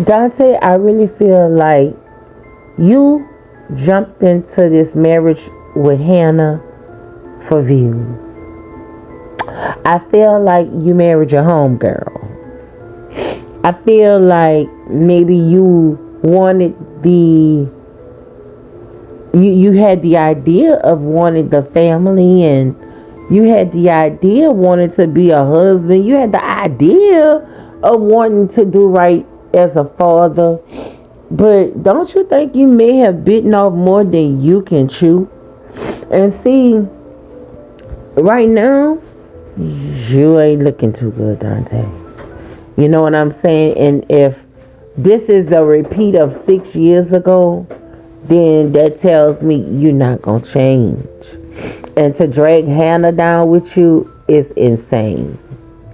Dante, I really feel like you jumped into this marriage with Hannah for views. I feel like you married your homegirl. I feel like maybe you wanted the you had the idea of wanting the family, and you had the idea of wanting to be a husband. You had the idea of wanting to do right as a father. But don't you think you may have bitten off more than you can chew? And see, right now, you ain't looking too good, Dante. You know what I'm saying? And if this is a repeat of 6 years ago, then that tells me you're not gonna change. And to drag Hannah down with you is insane.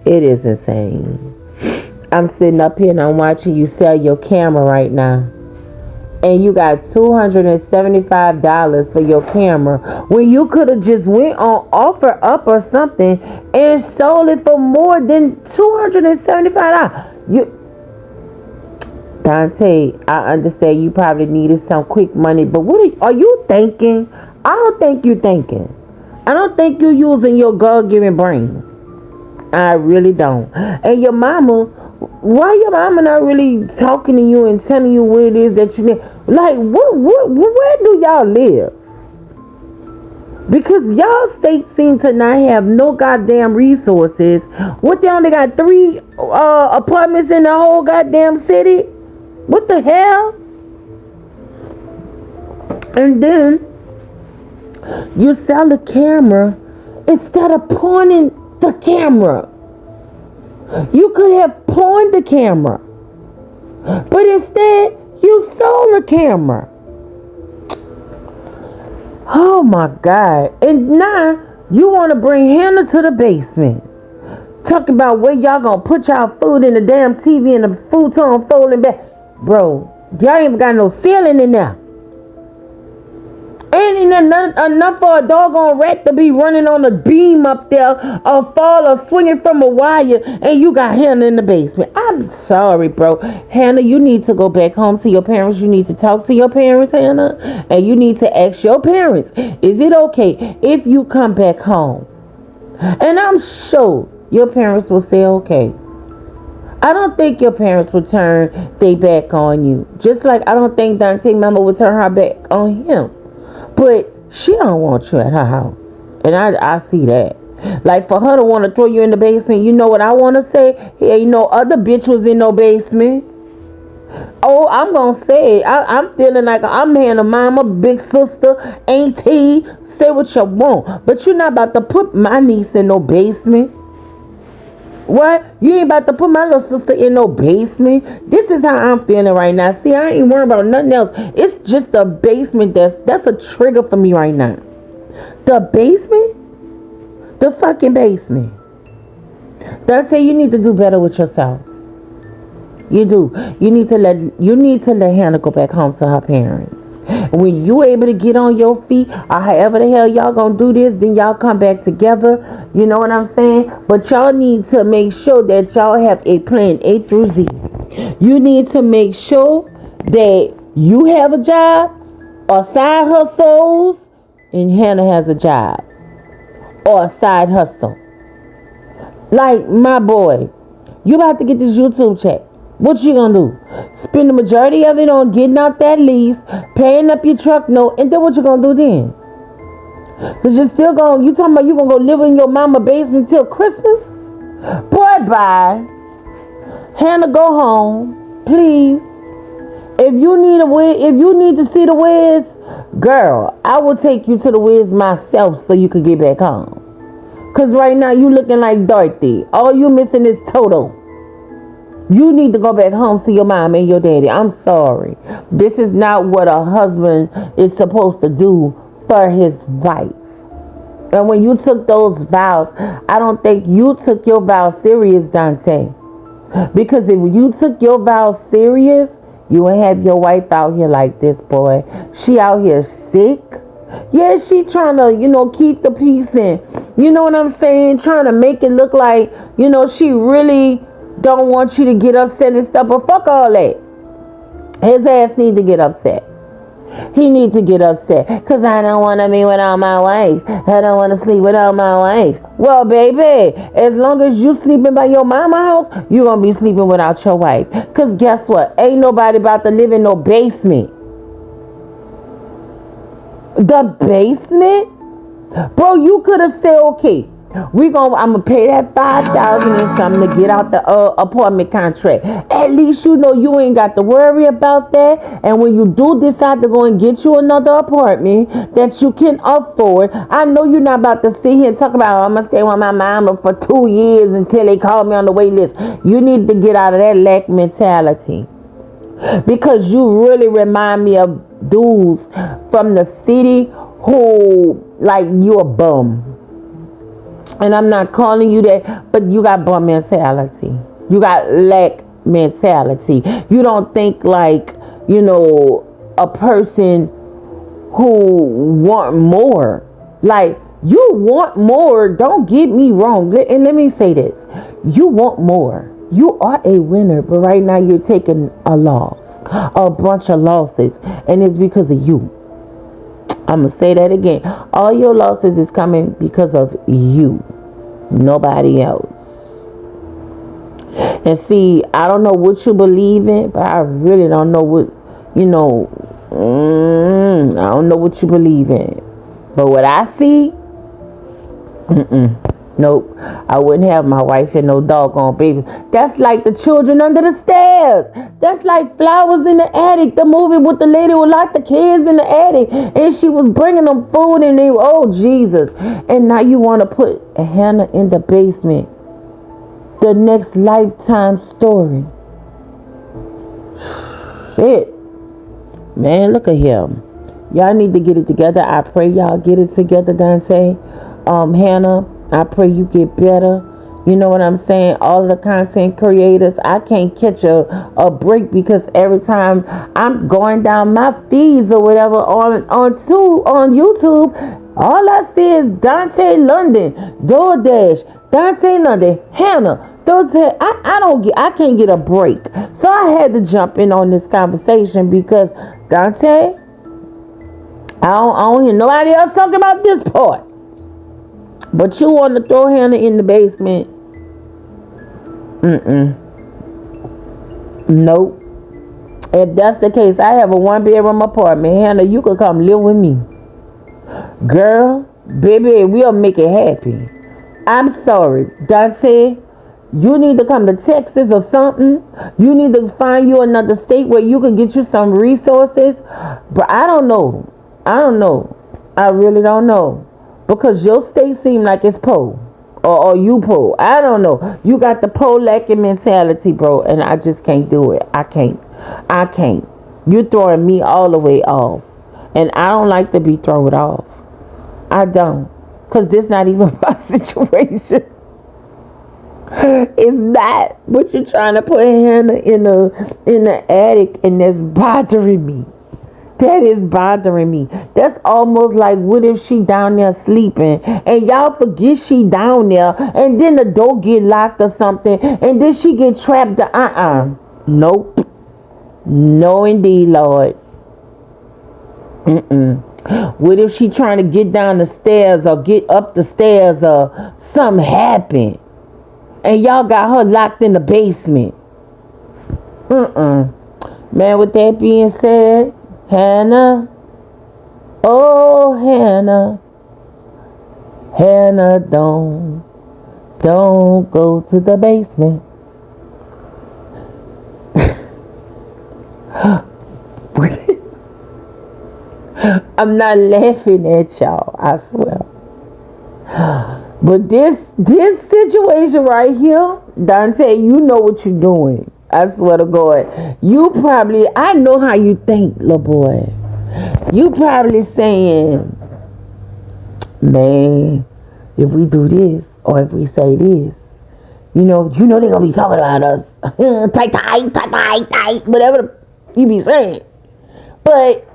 It is insane. I'm sitting up here and I'm watching you sell your camera right now. And you got $275 for your camera when you could have just went on offer up or something and sold it for more than $275. Dante, I understand you probably needed some quick money, but what are you thinking? I don't think you thinking. I don't think you using your God-given brain. I really don't. And your mama, why your mama not really talking to you and telling you what it is that you need? Like, where do y'all live? Because y'all state seem to not have no goddamn resources. What, they only got 3 apartments in the whole goddamn city? What the hell? And then you sell the camera instead of pointing the camera. You could have pawned the camera, but instead you sold the camera. Oh my God. And now you want to bring Hannah to the basement. Talking about where y'all gonna put y'all food in the damn TV and the futon folding back. Bro, y'all ain't got no ceiling in there. Ain't enough for a doggone rat to be running on a beam up there or fall or swinging from a wire, and you got Hannah in the basement. I'm sorry, bro. Hannah, you need to go back home to your parents. You need to talk to your parents, Hannah. And you need to ask your parents, is it okay if you come back home? And I'm sure your parents will say okay. I don't think your parents would turn their back on you. Just like I don't think Dontae's mama would turn her back on him. But she don't want you at her house. And I see that. Like, for her to want to throw you in the basement, you know what I want to say? Hey, ain't no other bitch was in no basement. Oh, I'm going to say it. I'm feeling like I'm Hannah mama, big sister, auntie. Say what you want. But you're not about to put my niece in no basement. What? You ain't about to put my little sister in no basement? This is how I'm feeling right now. See, I ain't worried about nothing else. It's just the basement that's a trigger for me right now. The basement? The fucking basement. That's say you need to do better with yourself. You do. You need to let Hannah go back home to her parents. When you able to get on your feet, or however the hell y'all gonna do this, then y'all come back together. You know what I'm saying? But y'all need to make sure that y'all have a plan A through Z. You need to make sure that you have a job or side hustles, and Hannah has a job or a side hustle. Like my boy, you about to get this YouTube check. What you gonna do? Spend the majority of it on getting out that lease, paying up your truck note, and then what you gonna do then? Cause you talking about you gonna go live in your mama basement till Christmas? Boy, bye. Hannah, go home, please. If you need to see the Wiz, girl, I will take you to the Wiz myself so you could get back home. Cause right now you looking like Dorothy. All you missing is Toto. You need to go back home to your mom and your daddy. I'm sorry. This is not what a husband is supposed to do for his wife. And when you took those vows, I don't think you took your vows serious, Dante. Because if you took your vows serious, you would have your wife out here like this, boy. She out here sick. Yeah, she trying to, keep the peace in. You know what I'm saying? Trying to make it look like, she really don't want you to get upset and stuff, but fuck all that. His ass need to get upset. He needs to get upset because I don't want to be without my wife. I don't want to sleep without my wife. Well, baby, as long as you sleeping by your mama house, you going to be sleeping without your wife. Because guess what? Ain't nobody about to live in no basement. The basement? Bro, you could have said, okay, I'm gonna pay that $5,000 and something to get out the apartment contract. At least you know you ain't got to worry about that. And when you do decide to go and get you another apartment that you can afford, I know you're not about to sit here and talk about, I'm gonna stay with my mama for 2 years until they call me on the wait list. You need to get out of that lack mentality, because you really remind me of dudes from the city who like you a bum. And I'm not calling you that, but you got bum mentality. You got lack mentality. You don't think like, a person who want more. Like, you want more, don't get me wrong. And let me say this. You want more. You are a winner, but right now you're taking a loss. A bunch of losses. And it's because of you. I'm going to say that again. All your losses is coming because of you. Nobody else. And see, I don't know what you believe in, but I really don't know what, I don't know what you believe in. But what I see, nope. I wouldn't have my wife and no doggone baby. That's like the children under the stairs. That's like Flowers in the Attic, the movie with the lady who locked the kids in the attic. And she was bringing them food and they, oh Jesus. And now you want to put Hannah in the basement. The next Lifetime story. Shit. Man, look at him. Y'all need to get it together. I pray y'all get it together, Dontay. Hannah, I pray you get better. You know what I'm saying? All of the content creators, I can't catch a break because every time I'm going down my feeds or whatever on YouTube, all I see is Dontay London, DoorDash, Dontay London, Hannah. I can't get a break. So I had to jump in on this conversation because Dontay, I don't hear nobody else talking about this part. But you want to throw Hannah in the basement? Nope. If that's the case, I have a 1-bedroom apartment. Hannah, you could come live with me. Girl, baby, we'll make it happy. I'm sorry. Dontay, you need to come to Texas or something. You need to find you another state where you can get you some resources. But I don't know. I really don't know. Because your state seem like it's po. Or you po. I don't know. You got the po lacking mentality, bro. And I just can't do it. I can't. You're throwing me all the way off. And I don't like to be thrown off. I don't. Because this not even my situation. It's not. But you're trying to put Hannah in the attic. And that's bothering me. That is bothering me. That's almost like, what if she down there sleeping and y'all forget she down there and then the door get locked or something and then she get trapped. Nope. No indeed, Lord. What if she trying to get down the stairs or get up the stairs or something happen and y'all got her locked in the basement? Man, with that being said, Hannah, oh Hannah, Hannah, don't go to the basement. I'm not laughing at y'all, I swear. But this situation right here, Dontay, you know what you're doing. I swear to God. I know how you think, little boy. You probably saying, man, if we do this, or if we say this, they're going to be talking about us. tight, whatever you be saying. But,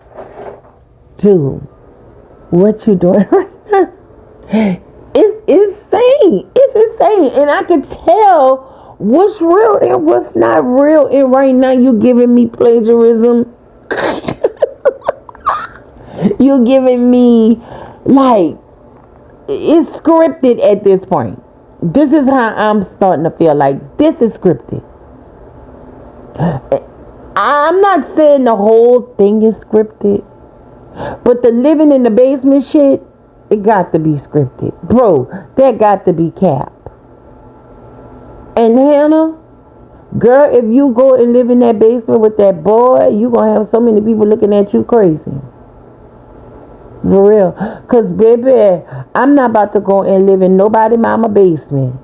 dude, what you doing right now? It's insane. It's insane. And I can tell what's real and what's not real. And right now you giving me plagiarism. You giving me like it's scripted at this point. This is how I'm starting to feel like this is scripted. I'm not saying the whole thing is scripted, but the living in the basement shit, it got to be scripted. Bro, that got to be cap. And Hannah, girl, if you go and live in that basement with that boy, you going to have so many people looking at you crazy. For real. Because, baby, I'm not about to go and live in nobody mama basement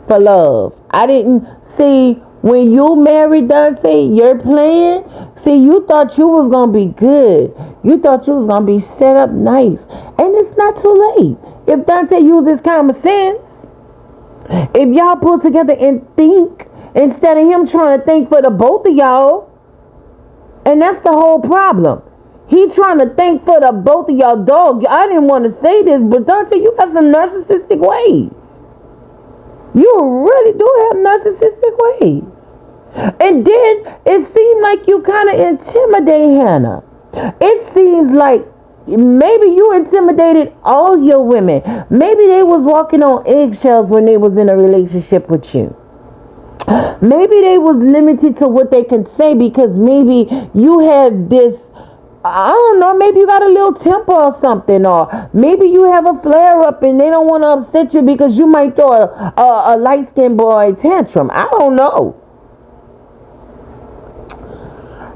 for love. I didn't see when you married Dontay, you're playing. See, you thought you was going to be good. You thought you was going to be set up nice. And it's not too late. If Dontay uses common sense, if y'all pull together and think, instead of him trying to think for the both of y'all, and that's the whole problem. He trying to think for the both of y'all, dog. I didn't want to say this, but Dontay, you got some narcissistic ways. You really do have narcissistic ways. And then it seemed like you kind of intimidate Hannah. It seems like maybe you intimidated all your women. Maybe they was walking on eggshells when they was in a relationship with you. Maybe they was limited to what they can say because maybe you have this, I don't know, maybe you got a little temper or something, or maybe you have a flare up and they don't want to upset you because you might throw a light-skinned boy tantrum. I don't know.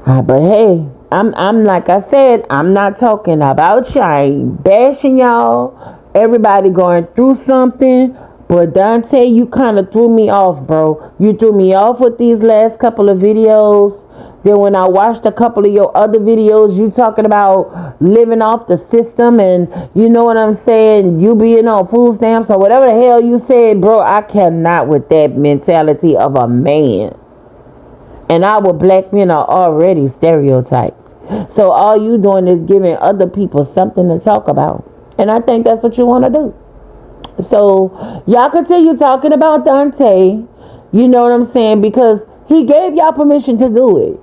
But hey, I'm like I said, I'm not talking about you. I ain't bashing y'all. Everybody going through something. But Dontay, you kind of threw me off, bro. You threw me off with these last couple of videos. Then when I watched a couple of your other videos, you talking about living off the system and you know what I'm saying, you being on food stamps or whatever the hell you said, bro. I cannot with that mentality of a man. And our black men are already stereotyped. So all you doing is giving other people something to talk about. And I think that's what you want to do. So y'all continue talking about Dontay. You know what I'm saying? Because he gave y'all permission to do it.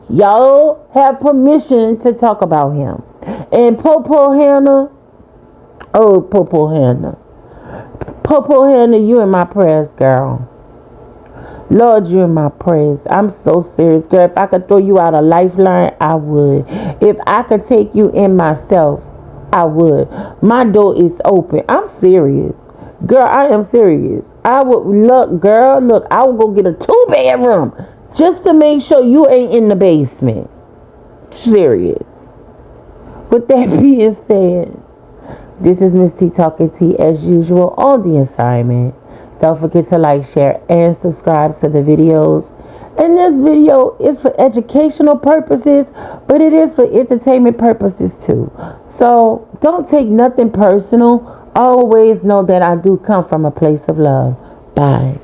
Y'all have permission to talk about him. And Popo Hannah. Oh, Popo Hannah. Popo Hannah, you in my prayers, girl. Lord, you in my prayers. I'm so serious, girl. If I could throw you out a lifeline, I would. If I could take you in myself, I would. My door is open. I'm serious. Girl, I am serious. I would look, girl, look, I would go get a 2-bedroom just to make sure you ain't in the basement. Serious. With that being said, this is Miss T talking T as usual on the assignment. Don't forget to like, share, and subscribe to the videos. And this video is for educational purposes, but it is for entertainment purposes too. So don't take nothing personal. Always know that I do come from a place of love. Bye.